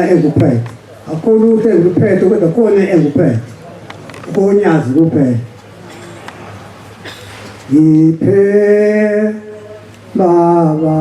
enguphethe akukho ukuthi enguphethe kodwa khona enguphethe konyazi kuphela ngiphe baba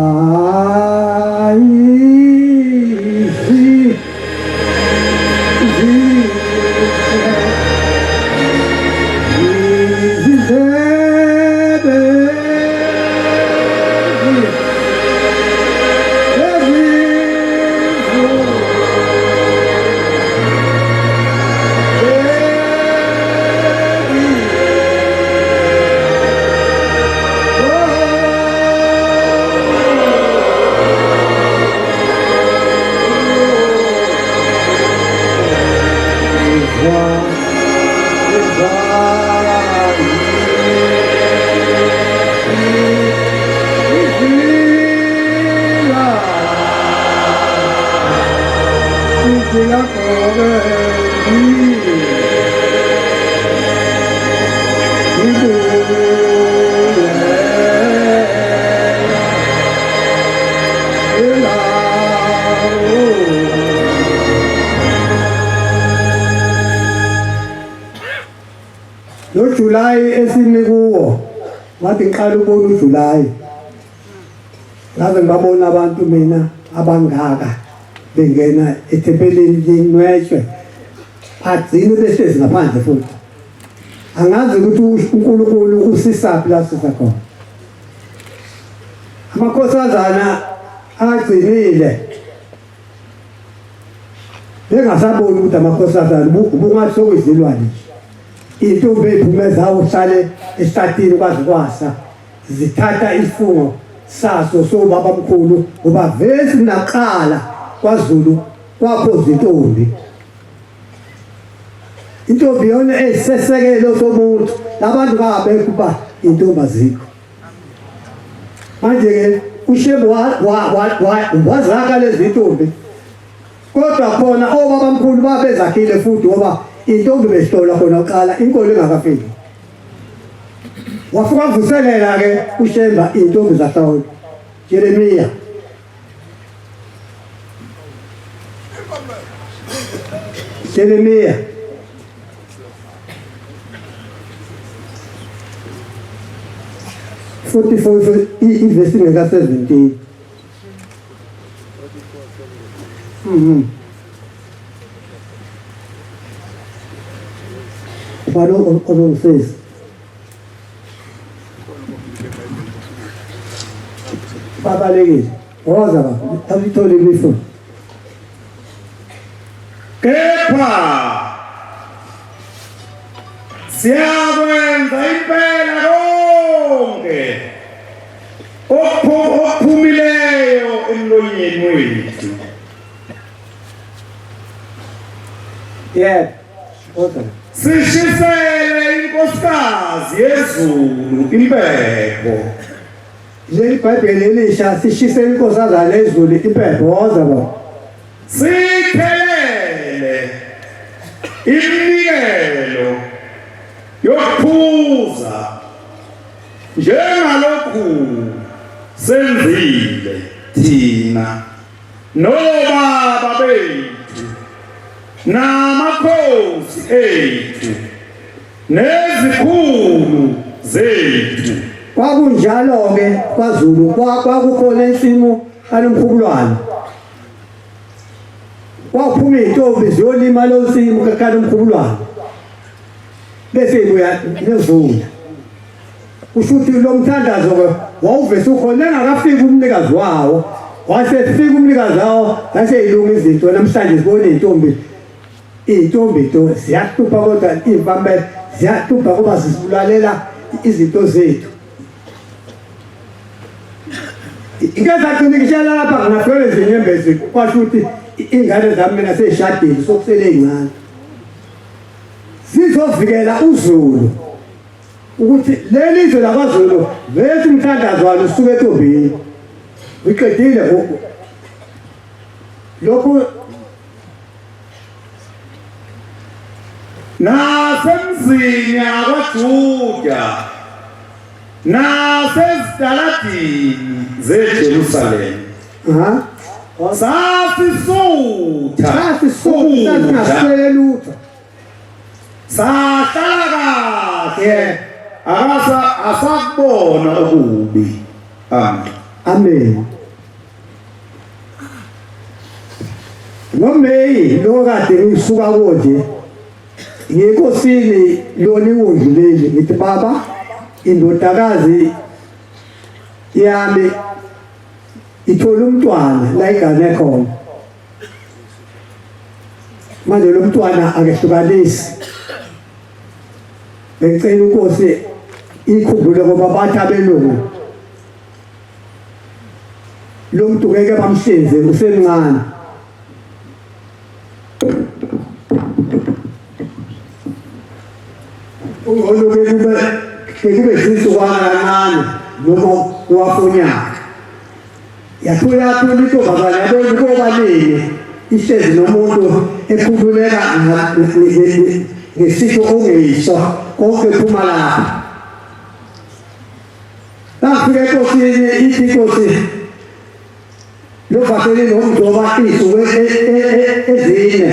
July esinikuwo ngathi ngiqala ukubona uJuly ngaze ngabona abantu mina abangaka bengena ethempelini linwetshwe athini behlezi ngaphandle futhi angazi ukuthi uNkulunkulu usisaphi la sisakhona amakhosazana agcinile bengasaboni ukuthi amakhosazana ubungathi sokuzilwane intombi ephumeza uhlale estatini kwazi kwasa zithatha isifungo saso sobaba omkhulu ngoba vesi naqala kwaZulu kwapho intombi yona esesekelo somuntu labantu kabekho ba intombi azikho manje ke uShembe wazaka lezi intombi kodwa khona obaba omkhulu babezakhile futhi ngoba intombi besihlola khona uqala inkolo engakafiki wafuka vuselela ke uShemba intombi zahlawula Jeremiya futhi ivesi ngeka 17 Paro on says Papa legi roza ba tabitole bifo kepha siyakwenza impela konke okuphumileyo emlonyeni wethu sishisele inkosikazi yezulu impepho le iBhayibheli elisha sishisele inkosazana yezulu impepho woza ba sikhelele iminikelo yokuphuza njengalokhu senzile thina nobaba bethu namakhosi ethu nezikhulu zethu kwakunjalo ke kwaZulu kwakukhona insimo kaNomkhubulwane kwaphuma intombi ziyolima lo nsimo kaNomkhubulwane bese ibuya nevuna ushuthi lo mthandazo wawuvese ukhona engakafiki umnikazi wawo wasefika umnikazi wawo bese ilunga izinto namhlanje sibone intombi to siyahlupha kodwa impambe siyahlupha kuba sisibulalela izinto zethu ingazakunikishala lapha ngafike izinyembezi kwasho ukuthi ingane zami mina seshadile sokusele ezincane sizovikela uZulu ukuthi lelizwe lakwaZulu vese umthandazo walo usuke entombini uqedile lokho nasemzini akwaJuda nasezitaladini zeJerusalem sasisutha sasingaswele lutho sahlala kahle asakubona okubi. Amen. Amen. Ngomeyi lo kade ngisuka konje ngekosini lona iwundluleli ngithi baba indodakazi yami ithola umntwana la igane khona manje lo mntwana akehlukanisi bengicela inkosi ikhumbule ngoba bathi abelungu lo muntu ngeke bamhlinze usemncane kube zizukwana kancane noma wafonyana yathola intombazane yabona kobanini ihlezi nomuntu ekhululeka ngesitho ongeyiso konke phuma lapha nafike enkosini ithi inkosi lovatele nomjoba isuke ezine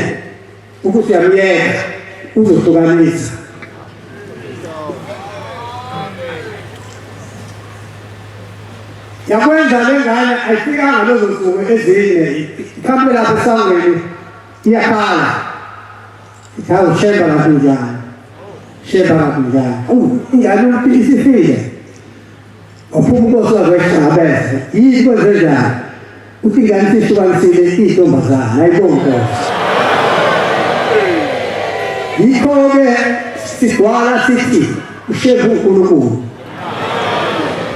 ukuthi yamyeka uzohlukanisa yakwenza lengane ayifikanga lezo nsuku ezine ikhambe lapho esangweni iyakhala ithawu sheba kanjani ingane isifile waphuma inkosi wakweshabese yini kwenzenjani uthi ingane isihlukanisile intombazana ayibonke yikho-ke sidwala sithi ushebu uNkulunkulu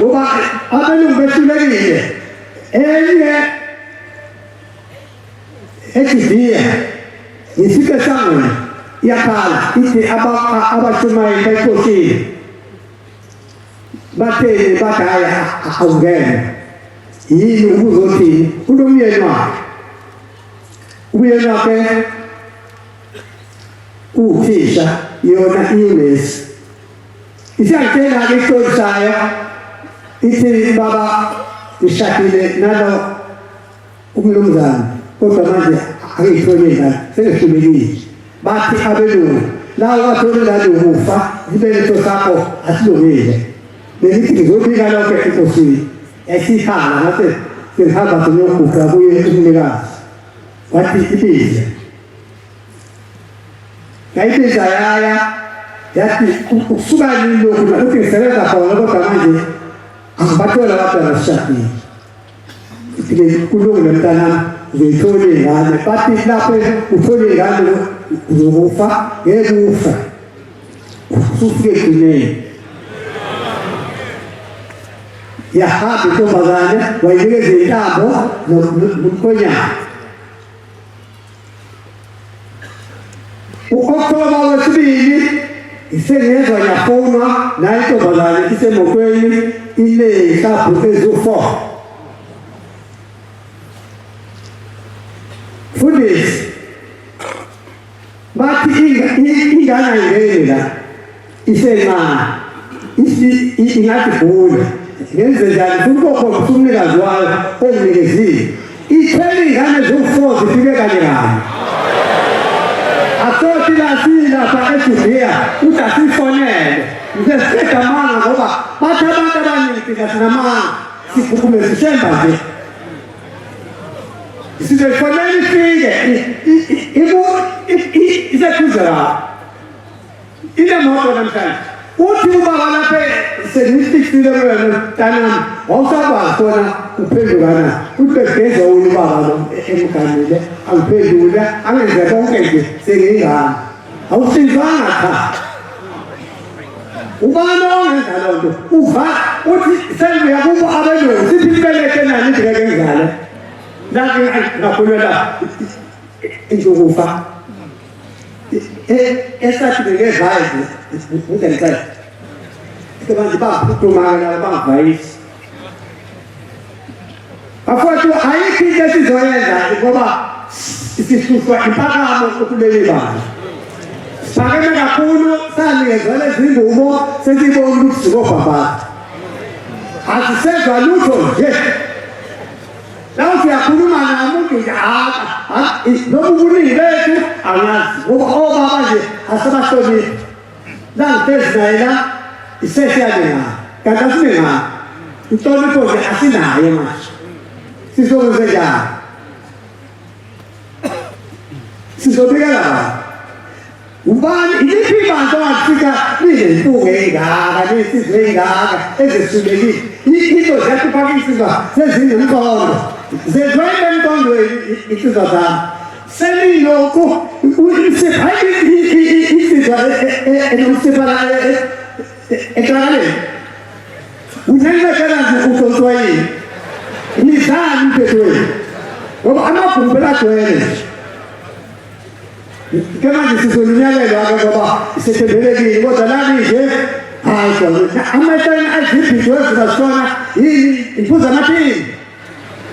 ngoba abelungu behlulekile enye eJudiya ngifike esangweni iyakhala ithi abashumayeli benkosini batheni bathi haya awungene yini ukuzothini unomyeni wakhe umyeni wakhe uthisha yona inesi isiyangitshela-ke isitori sayo ithi baba ngishadile nalo umnumzane kodwa manje angiyithole ngane sengihlulekile bathi abelungu lawo wathole lalo ukufa ibeletho sakho asilungile belithi ngizobika lonke enkosini esithala ngase sengihamba sengiyoguqa kuye umnikazi wathi ibize ngayibiza yaya yathi ukusuka yini lokhu ukuthi ngisebenza khona kodwa manje angibathola abantu abashadile ithi kulungile mntanami uzoyithola ingane bathi lapho uthola ingane uzokufa ngeke ufa usufike egcineni yahamba intombazane wayinikeza intambo nomkhonyana u-October wesibili isengezwa yafonwa nayo intombazane isemotweni iney'hlabhu eziwu-4 fundisi bathi ingane ayingeni la isencane ingathi bhula ngenze njani futhi kokhona umnikazi wayo onginikezile ithele ingane eziwu-4 zifike kanye kanye asothi lapha eJudiya uthi asifonele ngizesiqeda amanga ngoba bathi abantu abaningi ngasinamanga sikhukhumele sishemba nje sizoyifonela ifike iseduze lapho inemoto namhlanje uthi ubaba lapha sengifikile wena mntanami wawusakwazi khona kuphendukana uthi begeza ubaba lo emganile angiphendule angenze konke nje sengingane awusizwanga cha ubani ongenza loo nto uva uthi sengibuya kubo abelungu sithi ibelethe nani ithi ngeke ngizale ngakhulwela intukufa esathi bengevayizi ngizengicela abantu baphuthumana bangavayisi afowethu ayikho into esizoyenza ngoba sihlushwa impakamo kuleli banga siphakeme kakhulu sanikezela izingubo sesibona ukuthi sikobhabhatha asisezwa lutho nje la uyakhuluma namuntu nje noma ubuningi bethu angazi ngoba obaba nje asebahloniphi la ngitezi naye la isesiyale na kanti asibe ngapha inhlonipho nje asinayo manje sizokwenza njani sizobika la ubani iliphi bantu abafika nilempuku engaka nesizwe engaka ezesulekile into zakhipha insizwa sezinempondo zedwele empondweni insizwa zami selilokhu usiphathi insizwa enomsiphala ekaleni unengekela nje usontwayini nizani impethweni ngoba amabhumbela agcwele kama sizolinyalelwa ngoba isethembelekile kodwa nami nje hayi kodwa amatani aziphiwe zibasona yini impuza amathini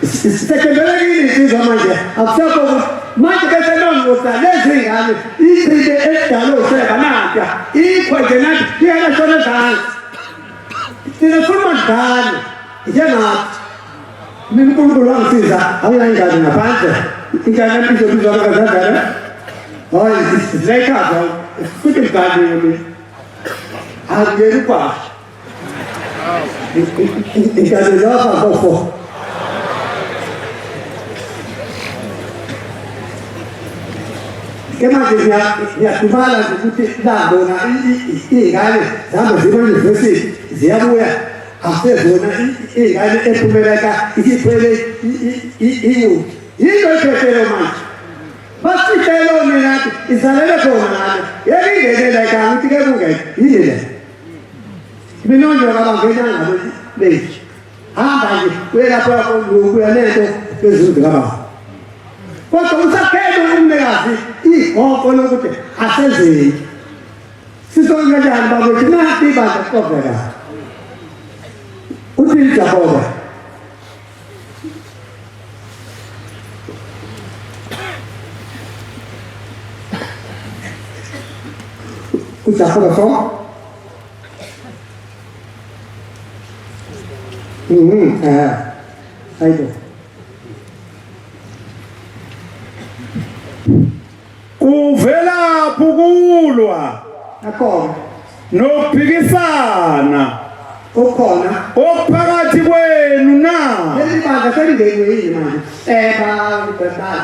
isethembelekile insizwa manje akusakho manje bese nongoza lezi ngane ichile edalo seka manje ikhweze nathi iyana sona zansi sinefuma ndani njengathi mina uNkulunkulu wangisiza awuyangani ngaphandle ingane izobizwa ngazadala hayi zilekhaza futhi ngane yami angeli kwa ingane lapha bofo kema ngiyakubala ukuthi la bona ingane zama zibe-university ziyabuya asezona ingane ephumeleka isiphele yinto ephephelo manje basicelo mina izalele khona ngane yelingelela ekhaya ukuthi ke kungeke yile minonjo kabangena ngabo bethi hamba nje uyelapha kuya lento phezulu ngaba kodwa usakhele umnikazi igogo lokuthi asenzeni sizonke njani babethi nathi bandla qovela uthi Jakoba uJakoba so aibo Uvela phukulwa akhona nokuphikisana okhona okuphakathi kwenu na leli bandla selingekwe yini manje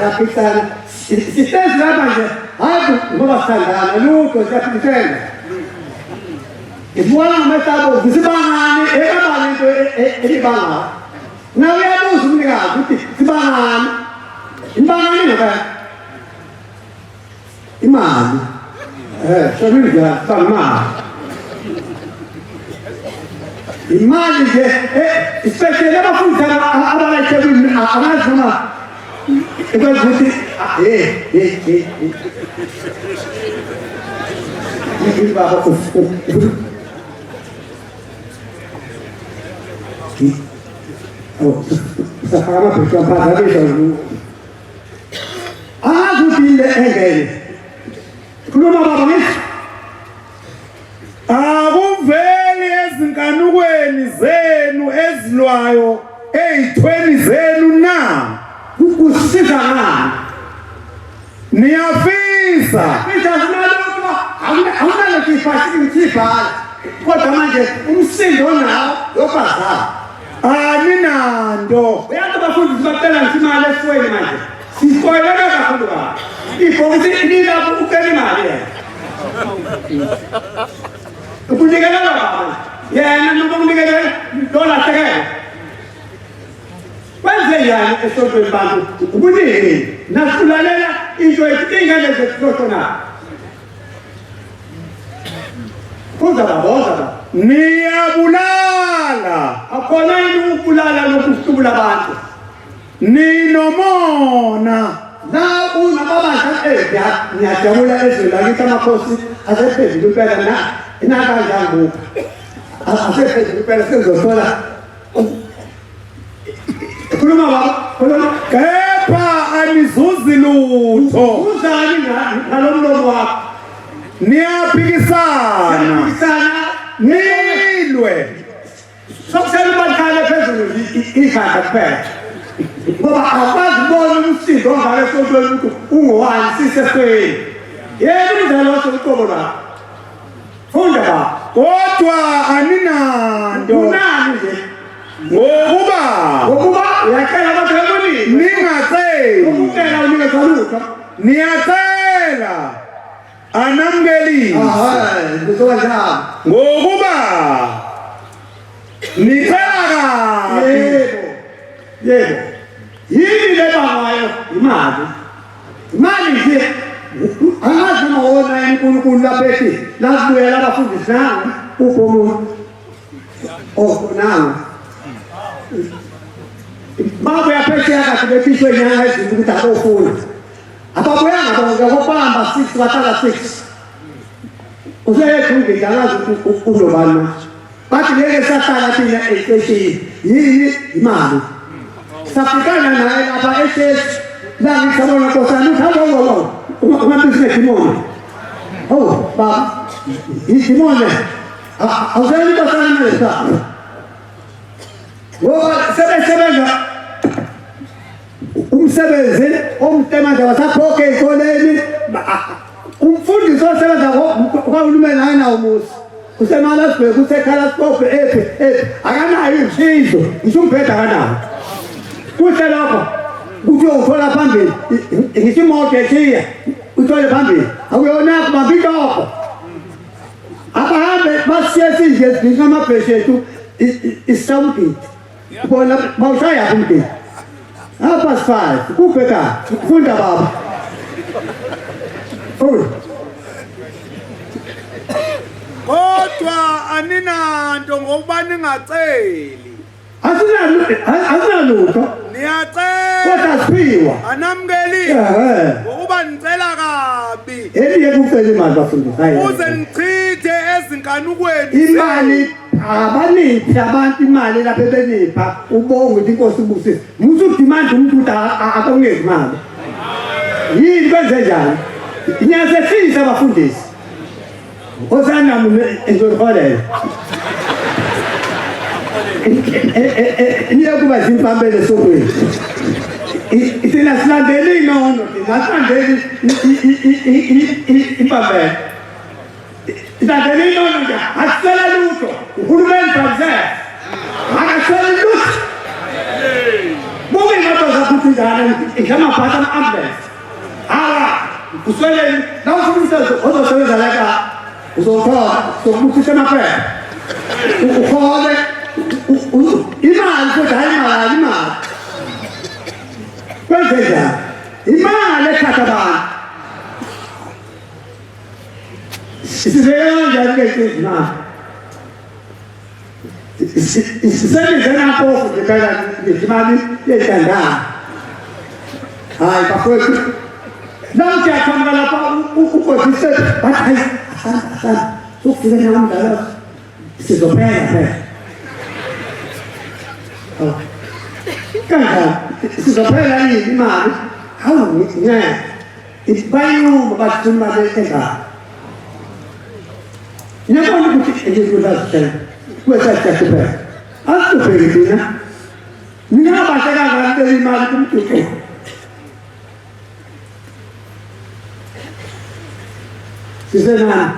baphikisana sisezi lapha nje hayi ngoba sithandana lutho siyaphikisana ibona ngamahlobo zisibangane ekabani into elibanga nawe uyabuza umnikazi ukuthi sibangane imbangane ngaba imali shabizwa samama imali nje especially abafundi abalayithekile abazuma ukuthi baba safama pekwa pada besa azutile engene kuluma baba ngithi akuveli ezinkanukweni zenu ezilwayo ezithweni zenu na ukusiza ngani niyafisa izazinalokho awunalo kifasi ngithibhala kodwa manje umsindo nawo yobazala aninanto uyazi abafundi sibacela ngisimali esiweni manje sifoyeleke kakhulu kabi ibhokisi lilapho ucela imali ukunikela baba yena noma ukunikela dolahlekelwe kwenze yani esontweni bantu ukuningi nasulalela into ingane zethothona kuza baboza niyabulala akhona yini ukubulala nokuhlubula abantu ninomona na unamabandla ngiyajabula ezweni lakithi amakhosi asephezulu impela na inakanjani asephezulu impela sengizothola khuluma baba khuluma kepha anizuzi lutho uzani nalomlomo wakho niyaphikisana nilwe sokusela ubakhale phezulu ikhanda kuphela ngoba akwazi ukubona umsindo ongale sontweni ukuthi ungowani sisefeni yena umdlalo waseqobo la funda ba kodwa aninanto unani nje ngokuba uyacela abantu ebonini ningaceli ukucela unike salutho niyacela anamkelise ngizokwenza ngokuba nicela kabi yebo yini lebangayo imali nje angazi noma wona uNkulunkulu lapha ethi lasibuyela abafundisi nanga ubomuntu nanga babu yaphesheya kade bekhishwe inyanga ezinto ukuthi abofuna ababuyanga bonke ngokubamba 6 bathala 6 useyethunge akazi unobani bathi ngeke sahlala thina estation yini imali safikana naye lapha eShesi la ngicabona nkosana uthabo umabhizinesi dimona baba idimona awuzeni nkosana mesa ngoba sebenza umsebenzi omtemandla wasakhokhe ezikoleni umfundisi osebenza kwahulumeni ayinawo umusi useMalasburg useKalastop ephi akanayo imshizo ngisho umbheda akanawo kuhle lokho kuthi uthola phambili ngisho imoto echiya uthole phambili akuyona kubamba intoko abahambe basiye sinje sidinga amabheshe ethu isawubhidi bona bawushaya umdeni apha sifayo kubheka funda baba kodwa aninanto ngokuba ningaceli asinalutho niyacela kodwa siphiwa anamkelise ngokuba nicela kabi eliye kucela imali bafundisayo uze nichithe ezinkanukweni imali abaniphi abantu imali lapha ebenipha ubonge ukuthi inkosi ibusise musu udimanda umuntu ukuthi akongezi imali yini kwenze njani niyasefisa abafundisi osanami enzoholela niye kuba zimpambele sokweni thina silandeli inono thina silandeli impambele silandeli inono nje asisele lutho uhulumeni bhamsele akasele lutho buke imoto zakuthi njani ngamabhasi ama-ambulance uswele la ufundisa ozosebenza laka uzothola sokubuthisa amaphepha ukhole imali futhi hayi imali kwenze njani imali ethatha abantu sisebenza njani-ke izimali sisebenze nampofu nje phela imali yey'tandana hayi bafowethu namthi aqhamuka lapha ugodise bathi hayi asana sokufika nawo umdala sizophela phela kanjani sizophela yini imali hawu bayuma bathi imali engaka ngiyabona ukuthi ngizolazitshela kwesathathu phela asihlupheki thina ngingabahle kangani bela imali kumtutu sisenani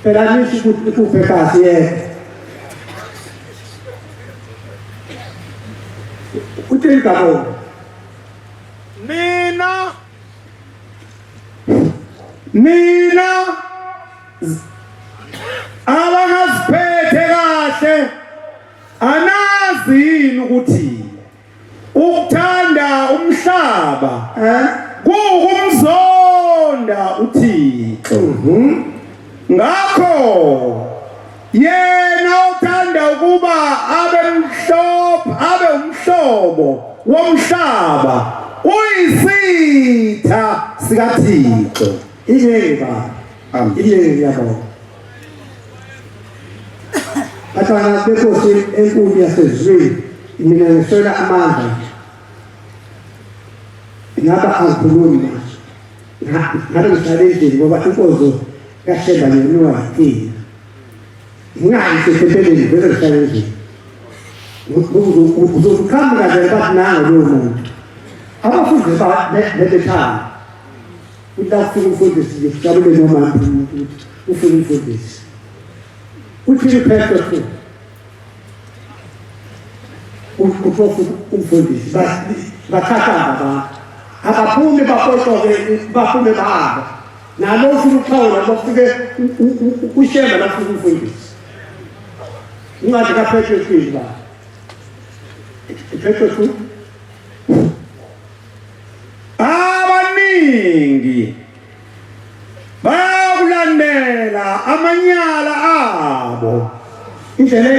phela nisho ukuthi kuphe kasi uthini Gabon mina abangaziphethe kahle anazi yini ukuthi ukuthanda umhlaba kuukumzonda uThixo ngakho yena uthanda ukuba abe umhlobo womhlaba uyisitha sikaThixo inyenga inyenga yabo batwana benkosi enkulu yasezweni mina ngiswela amandla ngaba angikhulumi ngabe ngihlale endlini ngoba inkozo kaSheba nyenuwa yini ngayi sesepheleni vele ngihlale endlini uzokuqhamuka nje bathi nanga lowo muntu abafundi bethanda uthi afika umfundisi nje ujabule noma ufike umfundisi uthi Petro tu uprofu umfundisi bakhatha abaphume baphume bahamba nalo ufuna uqhawula bafike ushema lafika umfundisi ungathi kaPetro kwini ba Petro tu abaningi bayakulandela amanyala abo indlela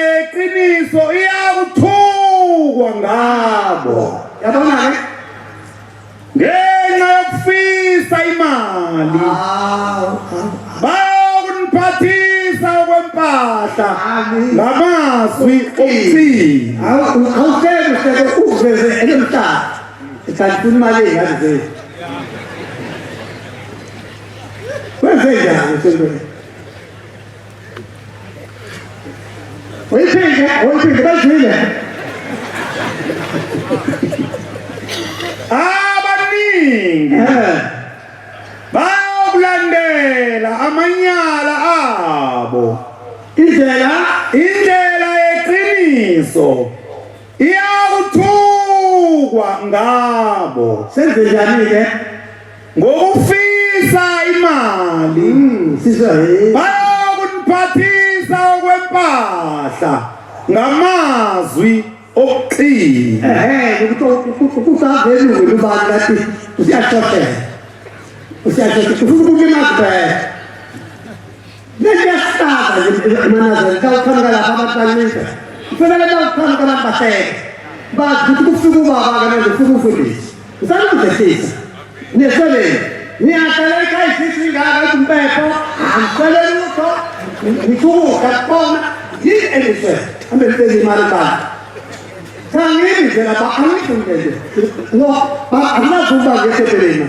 yeqiniso iyakuthukwa ngabo yabona ke ngenxa yokufisa imali bayakuniphathisa okwempahla ngamazwi okuthini awuhleli seke uveze emhlaba kanti imali engazi zethu wenze njani sentweni Oyiphinda bazwile abaningi bayakulandela amanyala abo indlela yeqiniso iyakuthukwa ngabo senze njani ke ngokufisa imali bayakuniphathisa okwempahla ngamazwi okuqina ukuzavela ubani kathi usiyashothela ufuna ukubuka imazibhele lentiyasihlaza emanazeni kawuqhamuka lapha abantu baninzi kufanele bawuqhamuka abantu bahleke bazi ukuthi kufika ubaba-ke manje ufuna umfundisi usanumzehlisa neseleni ngiyahlala ekhayisisi ingaka ethi umpepho angiseleli lutho ngithukuka kubona yini eliswe hambe libeke imali bani sangibize lapha angifundele no akunazuba ngesebeleni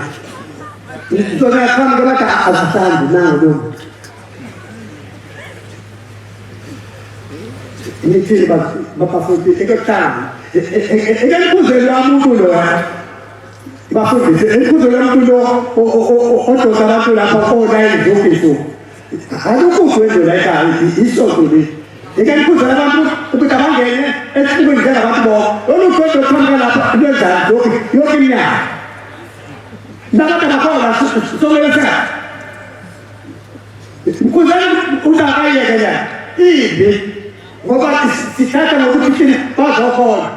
ngizona yaqhamuka bathi azihlambi nango lo ngithini babafundi ekutanga ekukuzela umuntu lo bafundise ekuzela umuntu lo odosa abantu lapha online zokiso alukuzwe la ekhaya isonto le ekukuzela abantu ukuthi abangene esibukweni njengabantu bonke oluthodo qhamuka lapha lwenzani yonke iminyaka nabantu bakhona somelesa kuzela undakayeke la ibi ngoba sithatha ngokuthi thina bazokhona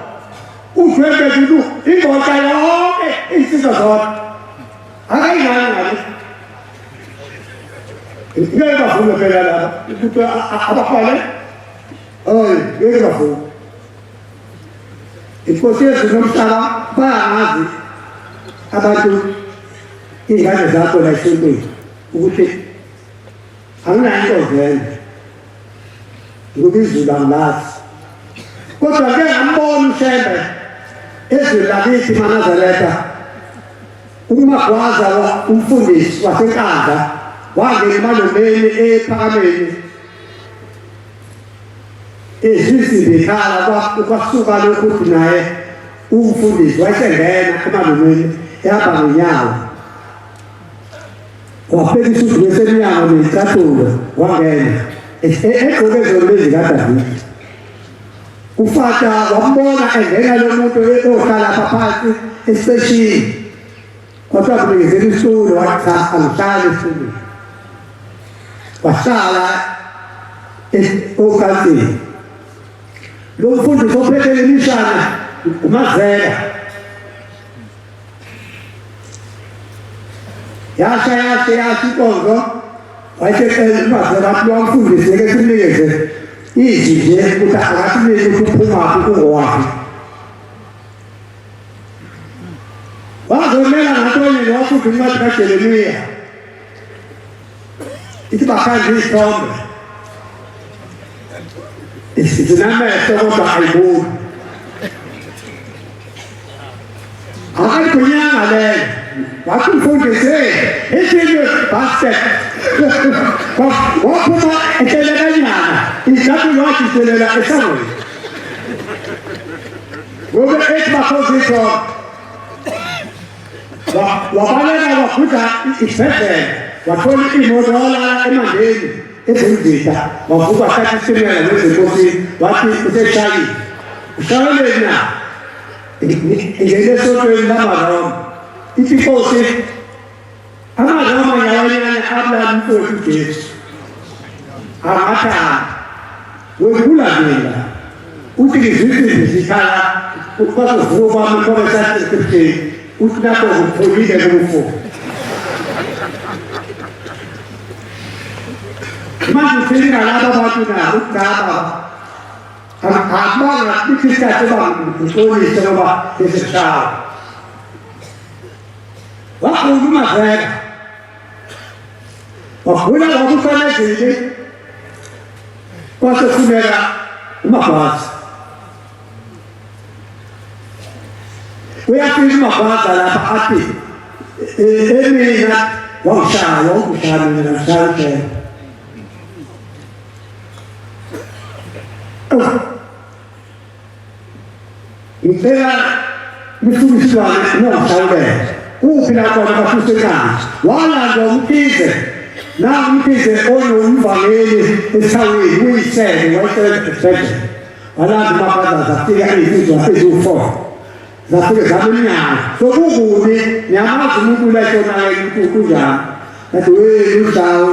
udwebe lulu ingota yonke insizwa zonke akayingani ngathi ngeke bavume phela lapha ukuthi abafane ngeke bavume inkosi yethu nomhlaba bayangazi abantu iy'ngane zakho la esontweni ukuthi anginayo into zenza ngoba izulu angilazi kodwa ke ngambona ushembe ezweni lakithi eNazaretha uMagwaza umfundisi waseNkandla wangena emalomeni ephakameni ezizindikhala kwasuka lokhu ukuthi naye umfundisi wayesengena emalomeni ehamba ngenyawo wafika isudu esemnyango nezicathulo wangena egqoke ezolezi kaDavida ufata wambona engena lo muntu ohlala lapha phansi esiteshini kodwa kunikeza isitulo wathi angihlali esitulweni wahlala okansini lo mfundisi ophethe imishana uMazela yasha inkonzo wayesecela uMazela athi wamfundisi ke simnikeze izwi nje ukuthi akasinike ukuthi uphumaphi kungowaphi wazomela ngatonye wafunda incwadi kaJeremiya ithi bakhanje isithombe zinamehlo kodwa ayiboni akayigunyanga leyo wathi umfundisi esinye basket waphuma etelekanyana ijabu lwakhe iselela esangweni ngoba ethi bakhozitho wabaleka wakhutha isibhedlela wathola imoto walala emandeni ezenzita wavuka wathatha isimela nezinkosini wathi useshayile ushayeleni na ingene esontweni lamaroma ithi inkosi amaroma nyawanyana abulala umfowethu uJesu angathanda wekulandela uthi ngizizwe zikhala ukwazivuka kwami ngoba sasesibhedlela uthi lapho ngitholile kumfo manje sina laba bantu na ukugaba akubanga isikhathi bangixolise ngoba eseshawa wakhuluma vele wakhula wakufanezile kwasefuneka umabhazi uyafika umabhazi lapha athi emina wangishaya mina ngishaya phela ngicela misumiswane nongishayele kuphi lapho abafusekana walanda umkhize na umkhize onomvangeli eshaweni uyisele wayisele esibhedlela walanda umabhaza zafika izizwa eziwu-4 zafike zabeminyaka sokukubi niyamazi umuntu ulayishonayo kunjani athi luhlawo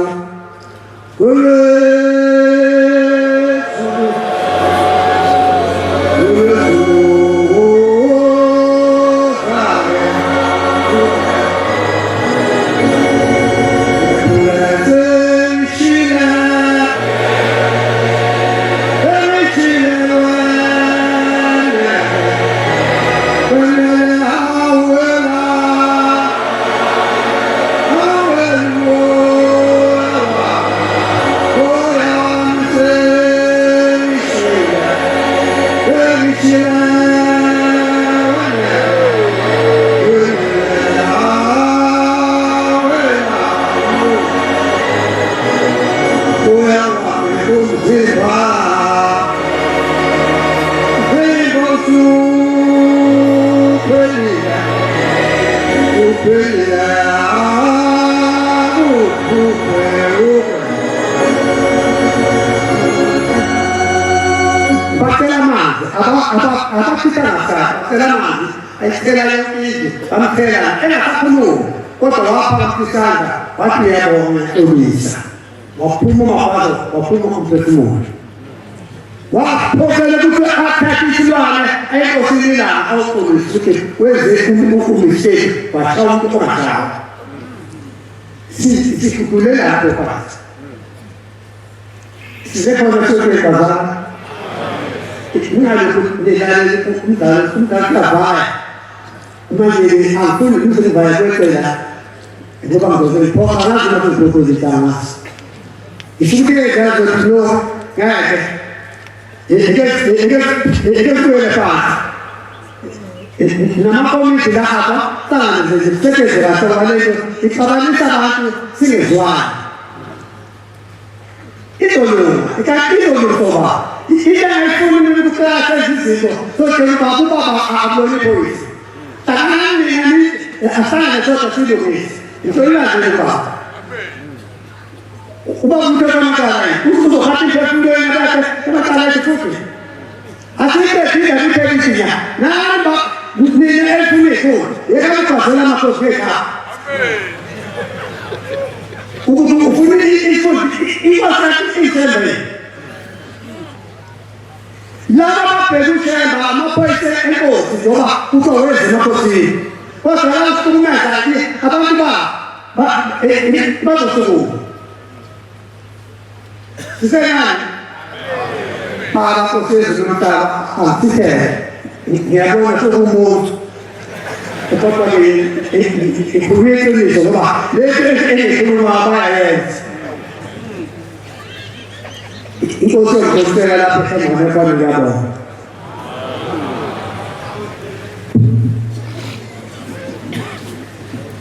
kodwa wapha isandla wathi yabona Xolisa waphuma umabhaza waphuma umphefumulo waphokela ukuthi athathe isilwane enkosini la awuxolisa ukuthi wenze umistake washaya umuntu ongashaya sikhuphule lapho phakathi sizekhona sokwenzazana ningaloku nilalele umdlalo lavaya manje angifuni ukuthi ngivaya kwecela ngoba ngizoziphoqa nazi ukuthi ngizokuzitanga isukela ukuthi no ngeke ekekuwele phansi namakomiti la apha hlangane zisetshenziswe kahle kwalento ixabanisa abantu singezwani izolunga into engayifuni ukuqala izinto sodwa baba abone boys tanani asana soka silungisi isolazele baba uba umuntu kamkala uzohathi phefumulweni bakhe abaqala futhi asike phila kuphela namba nina elifuniso yekakuphazela amakhosi ekhaya ukuthi ufuna ifosathi isembe laba babheka uthemba amaphoyisa enkosi ngoba kuzoweza emakhosini kodwa la sikhulumeza abantu bazosukuma sisenani abakhosini nomhlaba asithele ngiyabona sokumuntu kodwa ikhulume iqiniso ngoba lento engikhuluma bayayenza inkosi yokukhokhela lapho emva kwami yabona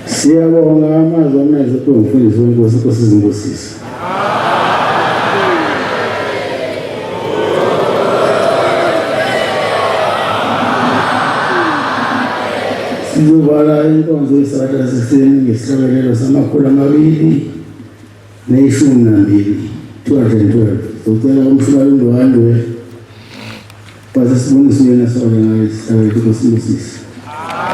siyabonga amazwi ameze kumfundisi wenkosi izinkosisi Sizovala inkonzo yeSabatha lasekuseni ngesihlabelelo sama212 212. Socela umhlalo uhandwe base sibonise yena sona ngesihlabelelo sisibusisi.